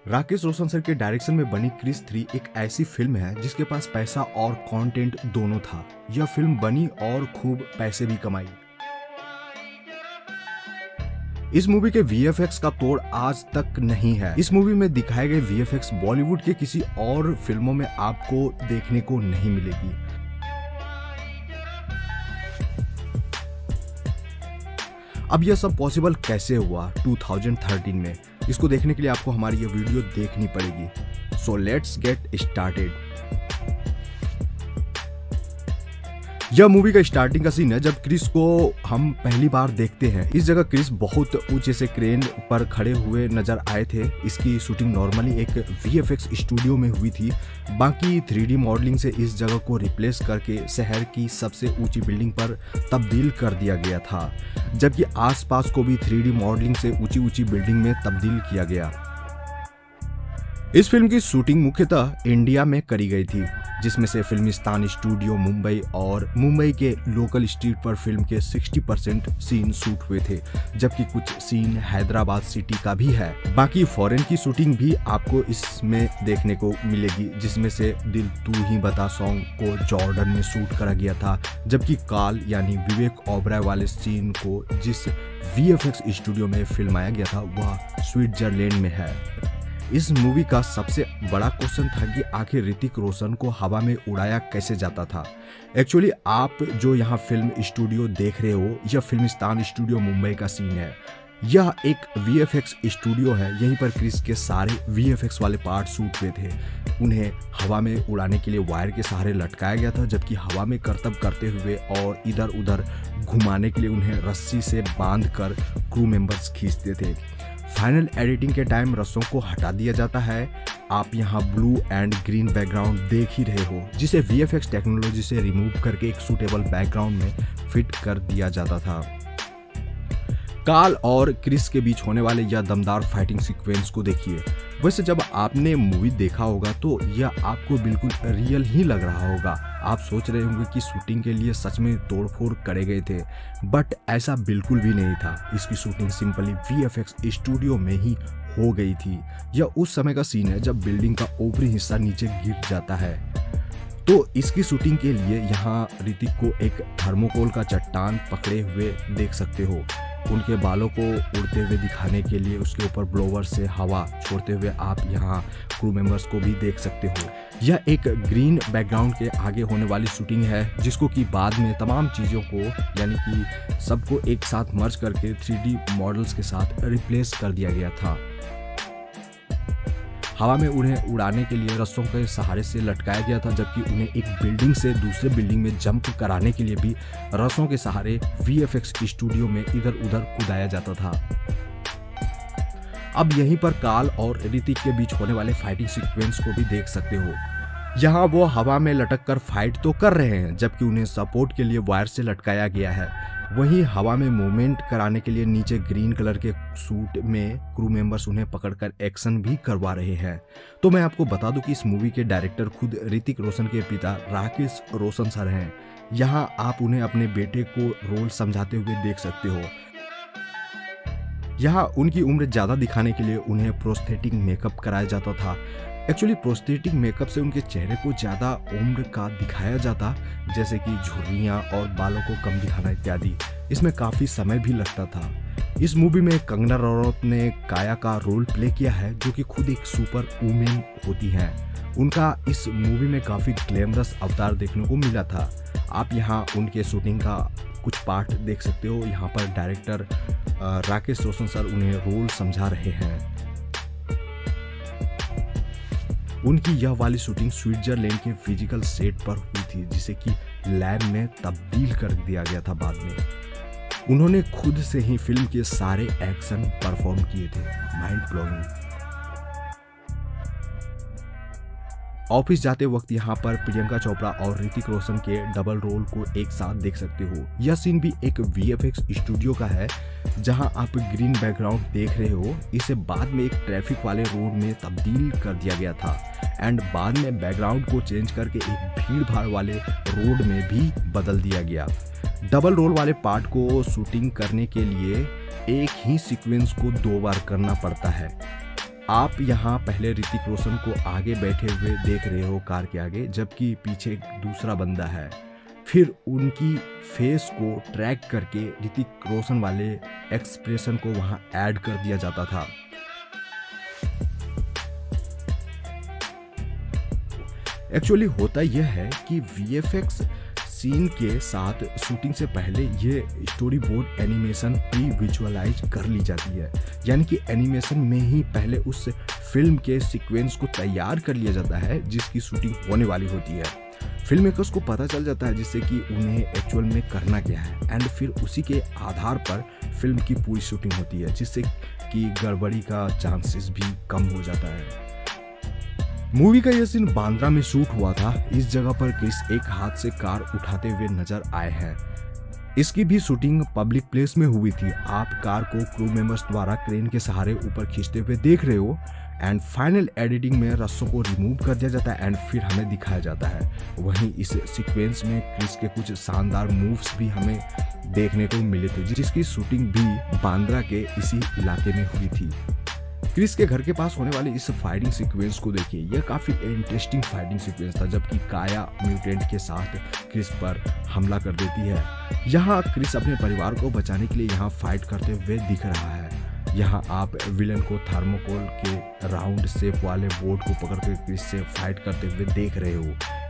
Rakesh Roshan sir के direction में बनी क्रिस 3 एक ऐसी फिल्म है जिसके पास पैसा और कंटेंट दोनों था। यह फिल्म बनी और खूब पैसे भी कमाई। इस मूवी के VFX का तोड़ आज तक नहीं है। इस मूवी में दिखाए गए VFX बॉलीवुड के किसी और फिल्मों में आपको देखने को नहीं मिलेगी। अब यह सब पॉसिबल कैसे हुआ 2013 में? इसको देखने के लिए आपको हमारी ये वीडियो देखनी पड़ेगी। So let's get started. यह मूवी का स्टार्टिंग का सीन है जब क्रिस को हम पहली बार देखते हैं। इस जगह क्रिस बहुत ऊंचे से क्रेन पर खड़े हुए नजर आए थे। इसकी शूटिंग नॉर्मली एक VFX स्टूडियो में हुई थी। बाकी 3D मॉडलिंग से इस जगह को रिप्लेस करके शहर की सबसे ऊंची बिल्डिंग पर तब्दील कर दिया गया था, जबकि आसपास को भी 3D मॉडलिंग से ऊंची ऊंची बिल्डिंग में तब्दील किया गया। इस फिल्म की शूटिंग मुख्यतः इंडिया में करी गई थी, जिसमें से फिल्मिस्तान स्टूडियो मुंबई और मुंबई के लोकल स्ट्रीट पर फिल्म के 60% सीन शूट हुए थे, जबकि कुछ सीन हैदराबाद सिटी का भी है। बाकी फॉरेन की शूटिंग भी आपको इसमें देखने को मिलेगी, जिसमें से दिल तू ही बता सॉन्ग को जॉर्डन में शूट करा गया था, जबकि काल यानी विवेक ओबराय वाले सीन को जिस VFX स्टूडियो में फिल्माया गया था वह स्विट्जरलैंड में है। इस मूवी का सबसे बड़ा क्वेश्चन था कि आखिर ऋतिक रोशन को हवा में उड़ाया कैसे जाता था। एक्चुअली आप जो यहाँ फिल्म स्टूडियो देख रहे हो, यह फिल्मिस्तान स्टूडियो मुंबई का सीन है। यह एक VFX स्टूडियो है। यहीं पर क्रिस के सारे VFX वाले पार्ट शूट हुए थे। उन्हें हवा में उड़ाने के लिए वायर के सहारे लटकाया गया था, जबकि हवा में करतब करते हुए और इधर उधर घुमाने के लिए उन्हें रस्सी से बांधकर क्रू मेंबर्स खींचते थे। फाइनल एडिटिंग के टाइम रस्सों को हटा दिया जाता है। आप यहाँ ब्लू एंड ग्रीन बैकग्राउंड देख ही रहे हो, जिसे VFX टेक्नोलॉजी से रिमूव करके एक सूटेबल बैकग्राउंड में फिट कर दिया जाता था। काल और क्रिस के बीच होने वाले यह दमदार फाइटिंग सीक्वेंस को देखिए। वैसे जब आपने मूवी देखा होगा तो यह आपको बिल्कुल रियल ही लग रहा होगा। आप सोच रहे होंगे कि शूटिंग के लिए सच में तोड़फोड़ करे गए थे, बट ऐसा बिल्कुल भी नहीं था। इसकी शूटिंग सिंपली VFX स्टूडियो में ही हो गई थी। यह उस समय का सीन है जब बिल्डिंग का ऊपरी हिस्सा नीचे गिर जाता है। तो इसकी शूटिंग के लिए यहाँ ऋतिक को एक थर्मोकोल का चट्टान पकड़े हुए देख सकते हो। उनके बालों को उड़ते हुए दिखाने के लिए उसके ऊपर ब्लोवर से हवा छोड़ते हुए आप यहाँ क्रू मेंबर्स को भी देख सकते हो। यह एक ग्रीन बैकग्राउंड के आगे होने वाली शूटिंग है, जिसको कि बाद में तमाम चीज़ों को यानी कि सबको एक साथ मर्ज करके 3D मॉडल्स के साथ रिप्लेस कर दिया गया था। हवा में उन्हें उड़ाने के लिए रस्सों के सहारे से लटकाया गया था, जबकि उन्हें एक बिल्डिंग से दूसरे बिल्डिंग में जंप कराने के लिए भी रस्सों के सहारे VFX स्टूडियो में इधर उधर कूदाया जाता था। अब यहीं पर काल और ऋतिक के बीच होने वाले फाइटिंग सीक्वेंस को भी देख सकते हो। यहाँ वो हवा में लटक कर फाइट तो कर रहे हैं, जबकि उन्हें सपोर्ट के लिए वायर से लटकाया गया है। वहीं हवा में मूवमेंट कराने के लिए नीचे ग्रीन कलर के सूट में क्रू मेंबर्स उन्हें पकड़कर एक्शन भी करवा रहे हैं। तो मैं आपको बता दूं कि इस मूवी के डायरेक्टर खुद ऋतिक रोशन के पिता राकेश रोशन सर हैं। यहाँ आप उन्हें अपने बेटे को रोल समझाते हुए देख सकते हो। यहाँ उनकी उम्र ज़्यादा दिखाने के लिए उन्हें प्रोस्थेटिक मेकअप कराया जाता था। एक्चुअली प्रोस्थेटिक मेकअप से उनके चेहरे को ज़्यादा उम्र का दिखाया जाता, जैसे कि झुर्रियाँ और बालों को कम दिखाना इत्यादि। इसमें काफ़ी समय भी लगता था। इस मूवी में कंगना रनौत ने काया का रोल प्ले किया है, जो कि खुद एक सुपर वुमेन होती हैं। उनका इस मूवी में काफ़ी ग्लैमरस अवतार देखने को मिला था। आप यहाँ उनके शूटिंग का कुछ पार्ट देख सकते हो। यहाँ पर डायरेक्टर राकेश रोशन सर उन्हें रोल समझा रहे हैं। उनकी यह वाली शूटिंग स्विट्जरलैंड के फिजिकल सेट पर हुई थी, जिसे कि लैब में तब्दील कर दिया गया था बाद में। उन्होंने खुद से ही फिल्म के सारे एक्शन परफॉर्म किए थे। Mind blowing. ऑफिस जाते वक्त यहाँ पर प्रियंका चोपड़ा और ऋतिक रोशन के डबल रोल को एक साथ देख सकते हो। यह सीन भी एक VFX स्टूडियो का है, जहाँ आप ग्रीन बैकग्राउंड देख रहे हो। इसे बाद में एक ट्रैफिक वाले रोड में तब्दील कर दिया गया था एंड बाद में बैकग्राउंड को चेंज करके एक भीड़ भाड़ वाले रोड में भी बदल दिया गया। डबल रोल वाले पार्ट को शूटिंग करने के लिए एक ही सीक्वेंस को 2 बार करना पड़ता है। आप यहाँ पहले ऋतिक रोशन को आगे बैठे हुए देख रहे हो कार के आगे, जबकि पीछे एक दूसरा बंदा है। फिर उनकी फेस को ट्रैक करके ऋतिक रोशन वाले एक्सप्रेशन को वहाँ ऐड कर दिया जाता था। एक्चुअली होता यह है कि VFX सीन के साथ शूटिंग से पहले ये storyboard animation previsualize कर ली जाती है, यानी कि एनिमेशन में ही पहले उस फिल्म के सीक्वेंस को तैयार कर लिया जाता है जिसकी शूटिंग होने वाली होती है। फिल्म मेकर्स को पता चल जाता है जिससे कि उन्हें एक्चुअल में करना क्या है, एंड फिर उसी के आधार पर फिल्म की पूरी शूटिंग होती है, जिससे कि गड़बड़ी का चांसेस भी कम हो जाता है। मूवी का यह सीन बांद्रा में शूट हुआ था। इस जगह पर क्रिस एक हाथ से कार उठाते हुए नजर आए हैं। इसकी भी शूटिंग पब्लिक प्लेस में हुई थी। आप कार को क्रू मेंबर्स द्वारा क्रेन के सहारे ऊपर खींचते हुए देख रहे हो, एंड फाइनल एडिटिंग में रस्सों को रिमूव कर दिया जाता है एंड फिर हमें दिखाया जाता है। वहीं इस सीक्वेंस में क्रिस के कुछ शानदार मूव्स भी हमें देखने को मिले थे, जिसकी शूटिंग भी बांद्रा के इसी इलाके में हुई थी। क्रिस के घर के पास होने वाली इस फाइटिंग सीक्वेंस को देखिए, यह काफी इंटरेस्टिंग फाइटिंग सीक्वेंस था, जबकि काया म्यूटेंट के साथ क्रिस पर हमला कर देती है। यहाँ क्रिस अपने परिवार को बचाने के लिए यहाँ फाइट करते हुए दिख रहा है। यहाँ आप विलन को थर्मोकोल के राउंड शेप वाले बोर्ड को पकड़कर क्रिस से फाइट करते हुए देख रहे हो।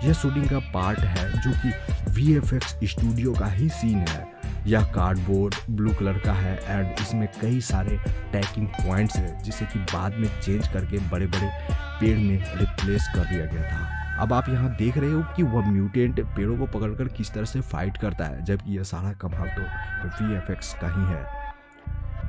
यह शूटिंग का पार्ट है जो कि VFX स्टूडियो का ही सीन है। यह कार्डबोर्ड ब्लू कलर का है एंड इसमें कई सारे टैकिंग पॉइंट्स है, जिसे कि बाद में चेंज करके बड़े बड़े पेड़ में रिप्लेस कर दिया गया था। अब आप यहाँ देख रहे हो कि वह म्यूटेंट पेड़ों को पकड़कर किस तरह से फाइट करता है, जबकि यह सारा कमाल तो VFX का ही है।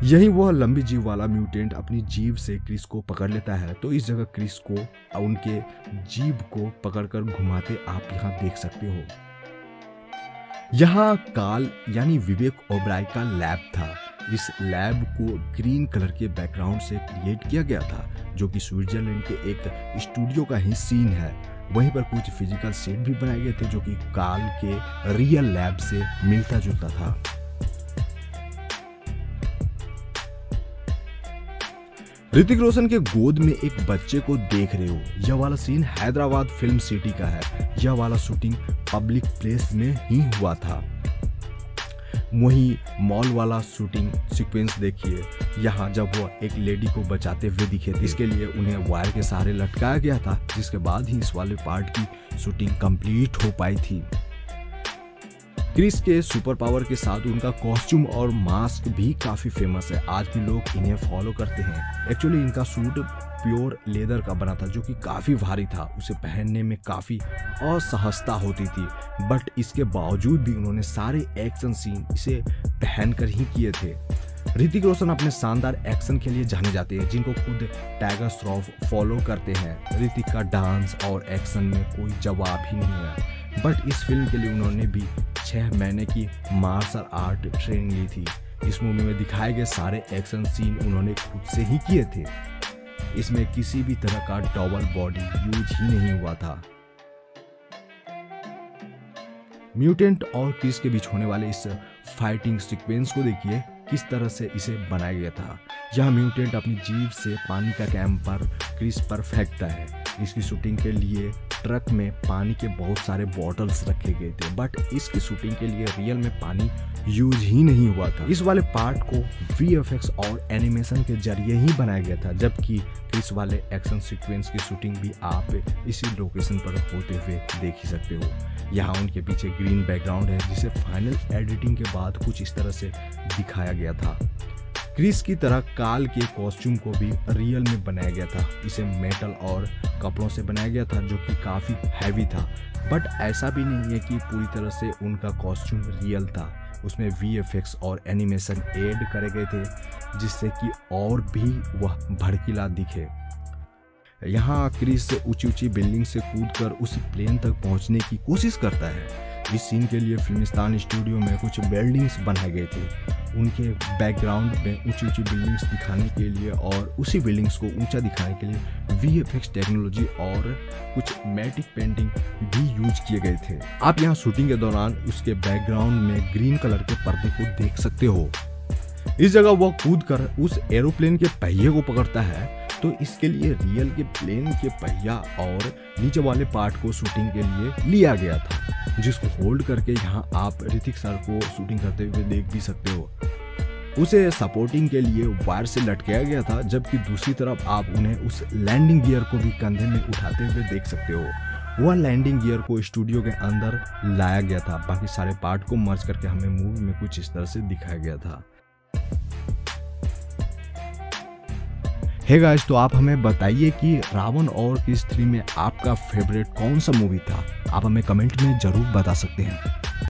यही वह लंबी जीव वाला म्यूटेंट अपनी जीभ से क्रिस को पकड़ लेता है, तो इस जगह क्रिस को उनके जीभ को पकड़कर घुमाते आप यहाँ देख सकते हो। यहाँ काल यानी विवेक ओबराय का लैब था। इस लैब को ग्रीन कलर के बैकग्राउंड से क्रिएट किया गया था, जो कि स्विट्जरलैंड के एक स्टूडियो का ही सीन है। वहीं पर कुछ फिजिकल सेट भी बनाए गए थे जो कि काल के रियल लैब से मिलता जुलता था। ऋतिक रोशन के गोद में एक बच्चे को देख रहे हो। यह वाला सीन हैदराबाद फिल्म सिटी का है। यह वाला शूटिंग पब्लिक प्लेस में ही हुआ था। वहीं मॉल वाला शूटिंग सीक्वेंस देखिए, यहाँ जब वो एक लेडी को बचाते हुए दिखे थे, इसके लिए उन्हें वायर के सहारे लटकाया गया था, जिसके बाद ही इस वाले पार्ट की शूटिंग कंप्लीट हो पाई थी। क्रिस के सुपर पावर के साथ उनका कॉस्ट्यूम और मास्क भी काफी फेमस है। आज भी लोग इन्हें फॉलो करते हैं। एक्चुअली इनका सूट प्योर लेदर का बना था, जो कि काफी भारी था। उसे पहनने में काफी असहजता होती थी, बट इसके बावजूद भी उन्होंने सारे एक्शन सीन इसे पहनकर ही किए थे। ऋतिक रोशन अपने शानदार एक्शन के लिए जाने जाते हैं, जिनको खुद टाइगर श्रॉफ फॉलो करते हैं। ऋतिक का डांस और एक्शन में कोई जवाब ही नहीं है, बट इस फिल्म के लिए उन्होंने भी 6 महीने की मार्शल आर्ट ट्रेनिंग ली थी। इस मूवी में दिखाए गए सारे एक्शन सीन उन्होंने खुद से ही किए थे। इसमें किसी भी तरह का डबल बॉडी यूज ही नहीं हुआ था। म्यूटेंट और क्रिस के बीच होने वाले इस फाइटिंग सीक्वेंस को देखिए, किस तरह से इसे बनाया गया था। यह म्यूटेंट अपनी जीभ से पानी का कैंपर क्रिस पर फेंकता है। इसकी शूटिंग के लिए ट्रक में पानी के बहुत सारे बॉटल्स रखे गए थे, बट इसकी शूटिंग के लिए रियल में पानी यूज ही नहीं हुआ था। इस वाले पार्ट को VFX और एनिमेशन के जरिए ही बनाया गया था, जबकि इस वाले एक्शन सीक्वेंस की शूटिंग भी आप इसी लोकेशन पर होते हुए देख ही सकते हो। यहाँ उनके पीछे ग्रीन बैकग्राउंड है, जिसे फाइनल एडिटिंग के बाद कुछ इस तरह से दिखाया गया था। क्रिस की तरह काल के कॉस्ट्यूम को भी रियल में बनाया गया था। इसे मेटल और कपड़ों से बनाया गया था, जो कि काफ़ी हैवी था, बट ऐसा भी नहीं है कि पूरी तरह से उनका कॉस्ट्यूम रियल था। उसमें VFX और एनिमेशन ऐड करे गए थे, जिससे कि और भी वह भड़कीला दिखे। यहाँ क्रिस ऊंची ऊंची बिल्डिंग से कूदकर उस प्लेन तक पहुंचने की कोशिश करता है। इस सीन के लिए फिल्मिस्तान स्टूडियो में कुछ बिल्डिंग्स बनाए गए थे। उनके बैकग्राउंड में ऊंची ऊंची बिल्डिंग्स दिखाने के लिए और उसी बिल्डिंग्स को ऊंचा दिखाने के लिए VFX टेक्नोलॉजी और कुछ मैटिक पेंटिंग भी यूज किए गए थे। आप यहाँ शूटिंग के दौरान उसके बैकग्राउंड में ग्रीन कलर के पर्दे को देख सकते हो। इस जगह वह कूदकर उस एरोप्लेन के पहिए को पकड़ता है, तो इसके लिए रियल के प्लेन के पहिया और नीचे वाले पार्ट को शूटिंग के लिए लिया गया था, जिसको होल्ड करके यहाँ आप ऋतिक सर को शूटिंग करते हुए देख भी सकते हो। उसे सपोर्टिंग के लिए वायर से लटकाया गया था, जबकि दूसरी तरफ आप उन्हें उस लैंडिंग गियर को भी कंधे में उठाते हुए देख सकते हो। वह लैंडिंग गियर को स्टूडियो के अंदर लाया गया था, बाकी सारे पार्ट को मर्ज करके हमें मूवी में कुछ इस तरह से दिखाया गया था। हे गाइस, तो आप हमें बताइए कि रावण और क्रिस 3 में आपका फेवरेट कौन सा मूवी था। आप हमें कमेंट में जरूर बता सकते हैं।